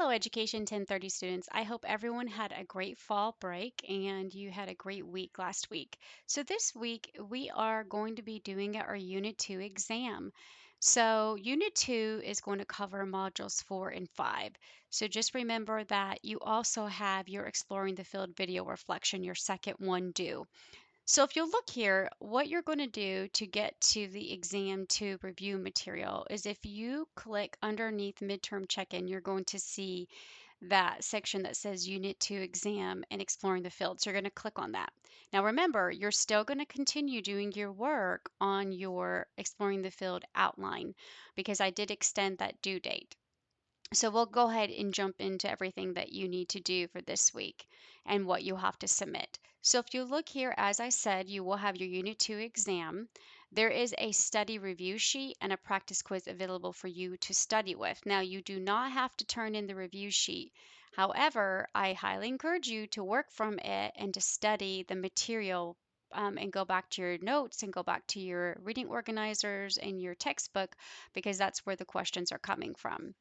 Hello, Education 1030 students. I hope everyone had a great fall break and you had a great week last week. So, this week we are going to be doing our Unit 2 exam. So, Unit 2 is going to cover modules 4 and 5. So, just remember that you also have your Exploring the Field video reflection, your second one due. So if you look here, what you're going to do to get to the exam to review material is if you click underneath midterm check-in, you're going to see that section that says Unit 2 exam and exploring the field. So you're going to click on that. Now remember, you're still going to continue doing your work on your exploring the field outline because I did extend that due date. So we'll go ahead and jump into everything that you need to do for this week and what you have to submit. So if you look here, as I said, you will have your Unit 2 exam. There is a study review sheet and a practice quiz available for you to study with. Now, you do not have to turn in the review sheet. However, I highly encourage you to work from it and to study the material and go back to your notes and go back to your reading organizers and your textbook because that's where the questions are coming from.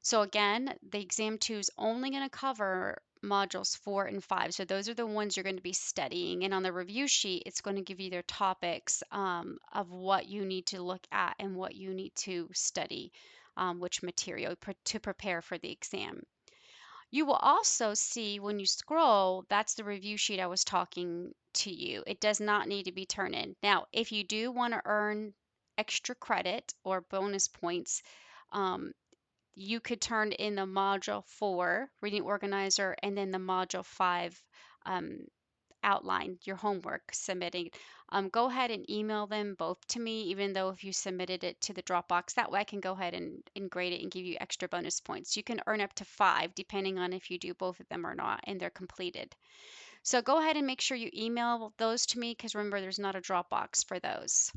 So again, the exam 2 is only going to cover modules 4 and 5. So those are the ones you're going to be studying. And on the review sheet, it's going to give you their topics of what you need to look at and what you need to study, which material to prepare for the exam. You will also see when you scroll, that's the review sheet I was talking to you. It does not need to be turned in. Now, if you do want to earn extra credit or bonus points, um, you could turn in the module 4 reading organizer and then the module 5 um, outline, your homework submitting. Go ahead and email them both to me, even though if you submitted it to the Dropbox, that way I can go ahead and grade it and give you extra bonus points. You can earn up to 5 depending on if you do both of them or not and they're completed. So go ahead and make sure you email those to me because remember there's not a Dropbox for those.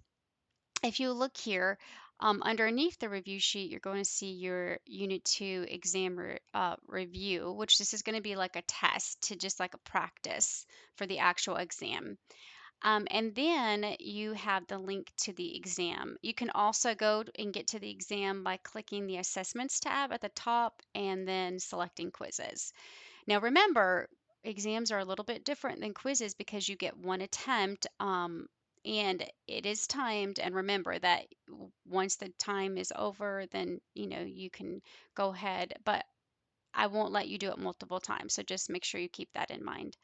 If you look here, underneath the review sheet, you're going to see your Unit 2 exam review, which this is going to be like a test to just like a practice for the actual exam. And then you have the link to the exam. You can also go and get to the exam by clicking the Assessments tab at the top and then selecting Quizzes. Now remember, exams are a little bit different than quizzes because you get one attempt and it is timed. And remember that once the time is over, then you can go ahead, but I won't let you do it multiple times. So just make sure you keep that in mind.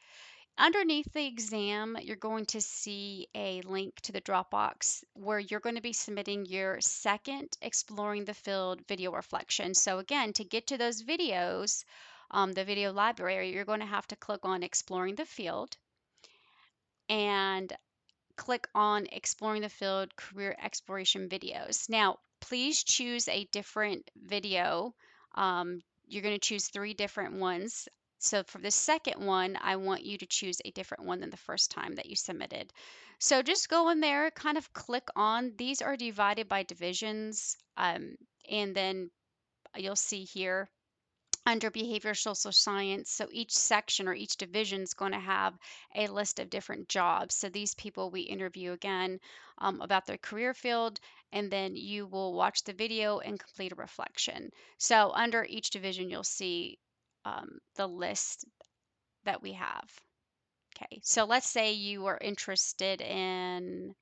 Underneath the exam, you're going to see a link to the Dropbox where you're going to be submitting your second Exploring the Field video reflection. So again, to get to those videos, the video library, you're going to have to click on Exploring the Field and click on Exploring the Field Career Exploration Videos. Now, please choose a different video. You're going to choose 3 different ones. So for the second one, I want you to choose a different one than the first time that you submitted. So just go in there, kind of click on, these are divided by divisions, and then you'll see here under behavioral social science. So each section or each division is going to have a list of different jobs. So these people we interview again about their career field, and then you will watch the video and complete a reflection. So under each division, you'll see the list that we have. Okay, so let's say you are interested in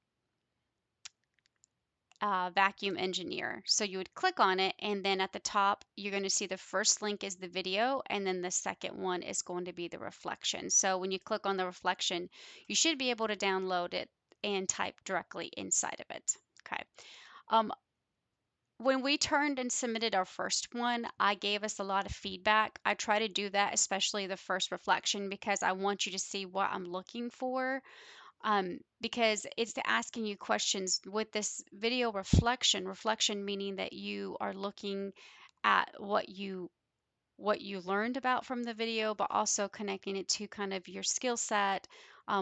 vacuum engineer. So you would click on it, and then at the top, you're going to see the first link is the video, and then the second one is going to be the reflection. So when you click on the reflection, you should be able to download it and type directly inside of it. Okay. Um, when we turned and submitted our first one, I gave us a lot of feedback. I try to do that, especially the first reflection, because I want you to see what I'm looking for because it's asking you questions with this video reflection meaning that you are looking at what you learned about from the video, but also connecting it to kind of your skill set,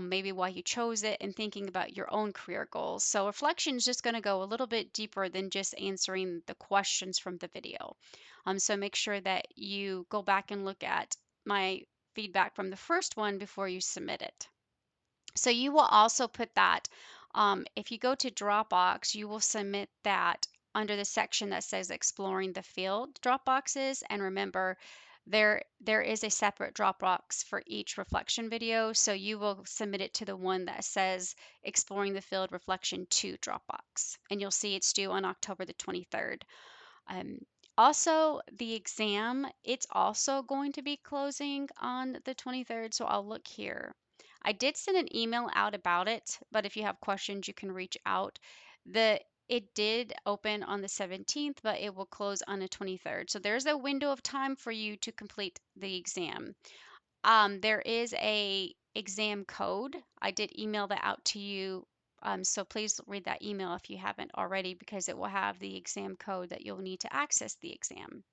maybe why you chose it, and thinking about your own career goals. So reflection is just going to go a little bit deeper than just answering the questions from the video. So make sure that you go back and look at my feedback from the first one before you submit it. So you will also put that, if you go to Dropbox, you will submit that under the section that says exploring the field Dropboxes. And remember, there is a separate Dropbox for each reflection video. So you will submit it to the one that says Exploring the Field Reflection 2 Dropbox. And you'll see it's due on October the 23rd. Um, Also, the exam, it's also going to be closing on the 23rd. So I'll look here. I did send an email out about it, but if you have questions, you can reach out. It did open on the 17th, but it will close on the 23rd. So there's a window of time for you to complete the exam. There is a exam code. I did email that out to you. So please read that email if you haven't already, because it will have the exam code that you'll need to access the exam.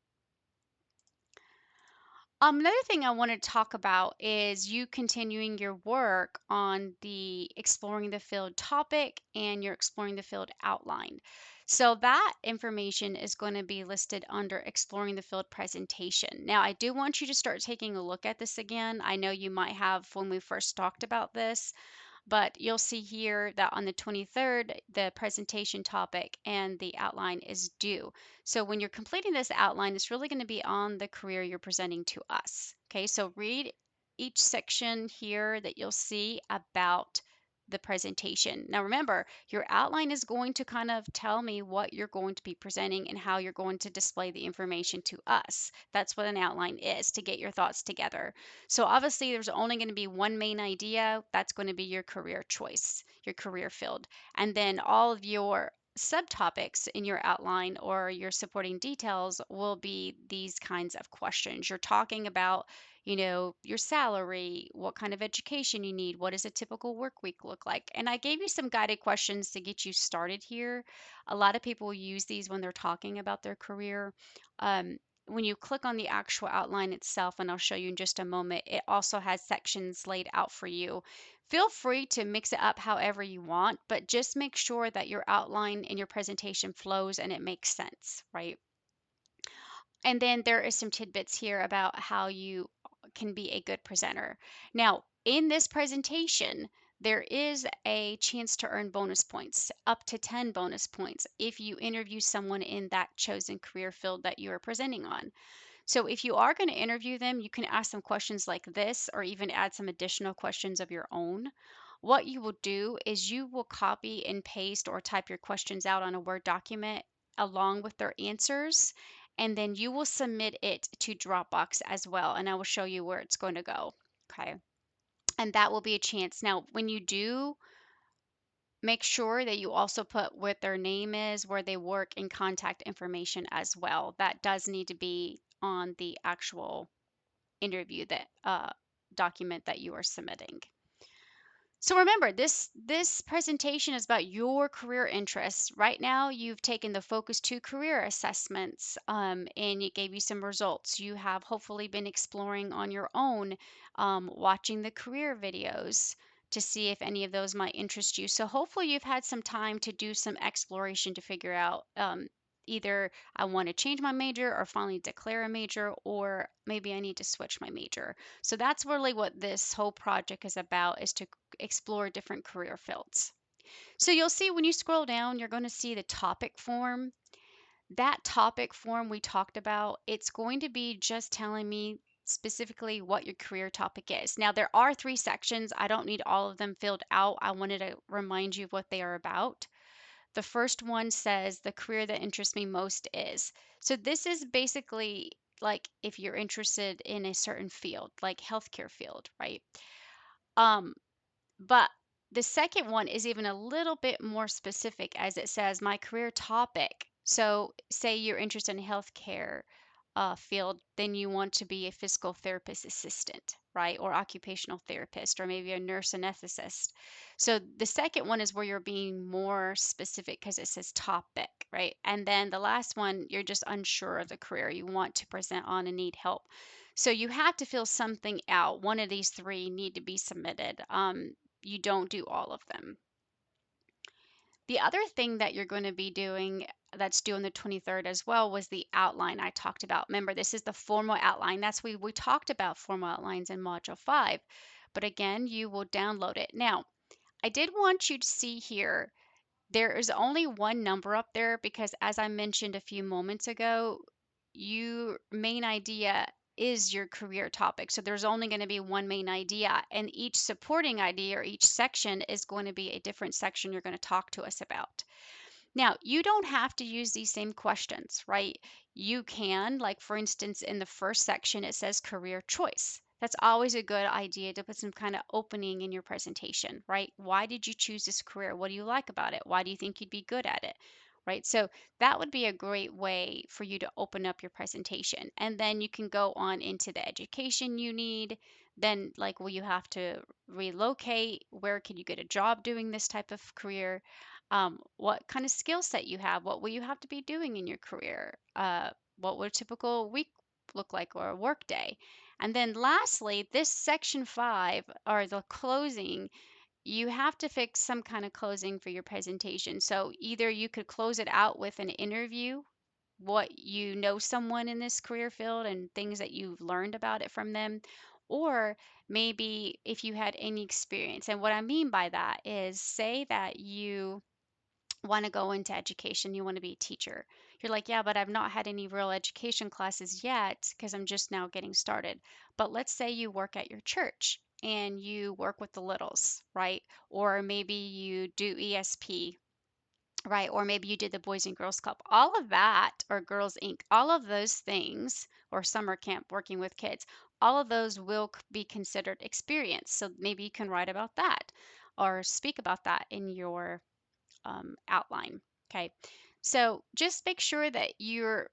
Another thing I want to talk about is you continuing your work on the exploring the field topic and your exploring the field outline. So that information is going to be listed under exploring the field presentation. Now, I do want you to start taking a look at this again. I know you might have when we first talked about this, but you'll see here that on the 23rd, the presentation topic and the outline is due. So when you're completing this outline, it's really going to be on the career you're presenting to us. Okay, so read each section here that you'll see about the presentation. Now remember, your outline is going to kind of tell me what you're going to be presenting and how you're going to display the information to us. That's what an outline is, to get your thoughts together. So obviously there's only going to be one main idea. That's going to be your career choice, your career field. And then all of your subtopics in your outline or your supporting details will be these kinds of questions. You're talking about, your salary, what kind of education you need, what does a typical work week look like? And I gave you some guided questions to get you started here. A lot of people use these when they're talking about their career. When you click on the actual outline itself, and I'll show you in just a moment, it also has sections laid out for you. Feel free to mix it up however you want, but just make sure that your outline and your presentation flows and it makes sense, right? And then there is some tidbits here about how you can be a good presenter. Now, in this presentation, there is a chance to earn bonus points, up to 10 bonus points, if you interview someone in that chosen career field that you are presenting on. So if you are going to interview them, you can ask them questions like this or even add some additional questions of your own. What you will do is you will copy and paste or type your questions out on a Word document along with their answers, and then you will submit it to Dropbox as well, and I will show you where it's going to go. Okay. And that will be a chance. Now, when you do, make sure that you also put what their name is, where they work, and contact information as well. That does need to be on the actual interview that document that you are submitting. So remember, this presentation is about your career interests. Right now, you've taken the Focus 2 career assessments, and it gave you some results. You have hopefully been exploring on your own, watching the career videos to see if any of those might interest you. So hopefully you've had some time to do some exploration to figure out either I want to change my major or finally declare a major, or maybe I need to switch my major. So that's really what this whole project is about, is to explore different career fields. So you'll see when you scroll down, you're going to see the topic form. That topic form we talked about, it's going to be just telling me specifically what your career topic is. Now, there are 3 sections. I don't need all of them filled out. I wanted to remind you of what they are about. The first one says the career that interests me most is. So this is basically like if you're interested in a certain field, like healthcare field, right? Um, but the second one is even a little bit more specific, as it says my career topic. So say you're interested in healthcare field, then you want to be a physical therapist assistant, right? Or occupational therapist, or maybe a nurse anesthetist. So the second one is where you're being more specific because it says topic, right? And then the last one, you're just unsure of the career you want to present on and need help. So you have to fill something out. One of these 3 need to be submitted. You don't do all of them. The other thing that you're going to be doing that's due on the 23rd as well was the outline I talked about. Remember, this is the formal outline. That's we talked about formal outlines in Module 5. But again, you will download it. Now, I did want you to see here, there is only one number up there because as I mentioned a few moments ago, your main idea is your career topic. So there's only going to be one main idea, and each supporting idea or each section is going to be a different section you're going to talk to us about. Now, you don't have to use these same questions, right? You can, like for instance, in the first section, it says career choice. That's always a good idea to put some kind of opening in your presentation, right? Why did you choose this career? What do you like about it? Why do you think you'd be good at it? Right? So that would be a great way for you to open up your presentation. And then you can go on into the education you need. Then, like, will you have to relocate? Where can you get a job doing this type of career? What kind of skill set you have, what will you have to be doing in your career, what would a typical week look like or a work day. And then lastly, this section 5 or the closing, you have to fix some kind of closing for your presentation. So either you could close it out with an interview, what you know someone in this career field and things that you've learned about it from them, or maybe if you had any experience. And what I mean by that is, say that you want to go into education, you want to be a teacher. You're like, yeah, but I've not had any real education classes yet because I'm just now getting started. But let's say you work at your church and you work with the littles, right? Or maybe you do ESP, right? Or maybe you did the Boys and Girls Club. All of that, or Girls Inc., all of those things, or summer camp working with kids, all of those will be considered experience. So maybe you can write about that or speak about that in your outline. Okay, so just make sure that your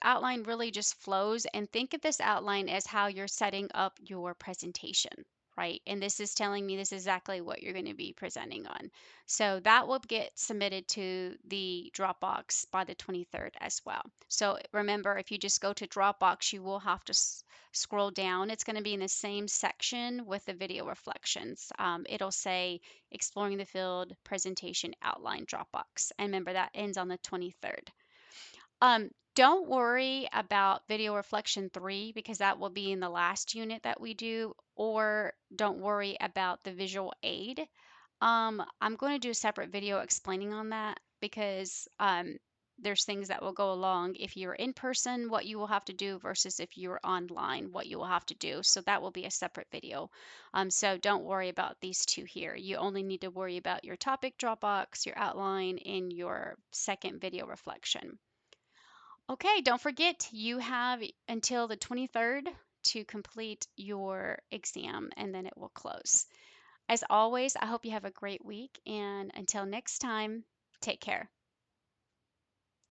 outline really just flows, and think of this outline as how you're setting up your presentation, right? And this is telling me this is exactly what you're going to be presenting on. So that will get submitted to the Dropbox by the 23rd as well. So remember, if you just go to Dropbox, you will have to scroll down. It's going to be in the same section with the video reflections. It'll say exploring the field presentation outline Dropbox. And remember, that ends on the 23rd. Don't worry about video reflection 3 because that will be in the last unit that we do, or don't worry about the visual aid. I'm going to do a separate video explaining on that because there's things that will go along if you're in person, what you will have to do versus if you're online, what you will have to do. So that will be a separate video. So don't worry about these two here. You only need to worry about your topic Dropbox, your outline, and your second video reflection. Okay, don't forget you have until the 23rd to complete your exam and then it will close. As always, I hope you have a great week, and until next time, take care.